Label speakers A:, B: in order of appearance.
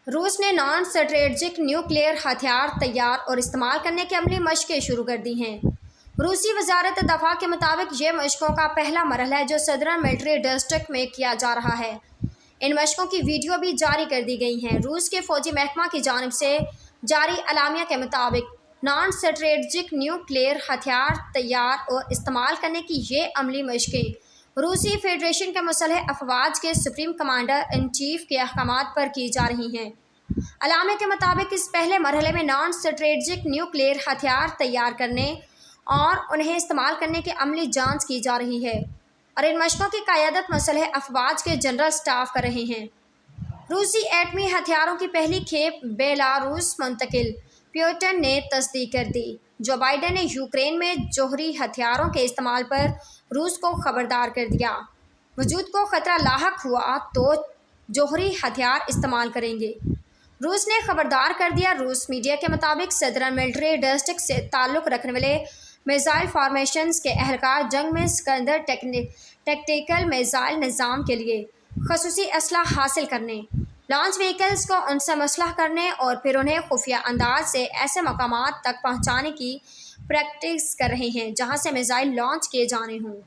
A: روس نے naan strategic nuclear ہتھیار تیار اور استعمال کرنے کی عملی مشقیں شروع کر دی ہیں۔ روسی وزارت دفاع کے مطابق یہ مشقوں کا پہلا مرحلہ ہے جو سدرن ملٹری ڈسٹرکٹ میں کیا جا رہا ہے۔ ان مشقوں کی ویڈیو بھی جاری کر دی گئی ہیں۔ روس کے فوجی محکمہ کی جانب سے جاری اعلامیہ کے مطابق نان اسٹریٹجک نیوکلیئر ہتھیار تیار اور استعمال کرنے کی یہ عملی مشقیں روسی فیڈریشن کے مسلح افواج کے سپریم کمانڈر ان چیف کے احکامات پر کی جا رہی ہیں۔ اعلامیہ کے مطابق اس پہلے مرحلے میں نان اسٹریٹجک نیوکلیئر ہتھیار تیار کرنے اور انہیں استعمال کرنے کی عملی جانچ کی جا رہی ہے اور ان مشقوں کی قیادت مسلح افواج کے جنرل اسٹاف کر رہے ہیں۔ روسی ایٹمی ہتھیاروں کی پہلی کھیپ بیلاروس منتقل، پیوٹن نے تصدیق کر دی۔ جو بائیڈن نے یوکرین میں جوہری ہتھیاروں کے استعمال پر روس کو خبردار کر دیا۔ وجود کو خطرہ لاحق ہوا تو جوہری ہتھیار استعمال کریں گے، روس نے خبردار کر دیا۔ روس میڈیا کے مطابق سدرن ملٹری ڈسٹرکٹ سے تعلق رکھنے والے میزائل فارمیشنز کے اہلکار جنگ میں اسکندر ٹیکٹیکل میزائل نظام کے لیے خصوصی اسلحہ حاصل کرنے، لانچ وہیکلز کو ان سے مسلح کرنے اور پھر انہیں خفیہ انداز سے ایسے مقامات تک پہنچانے کی پریکٹس کر رہے ہیں جہاں سے میزائل لانچ کیے جانے ہوں۔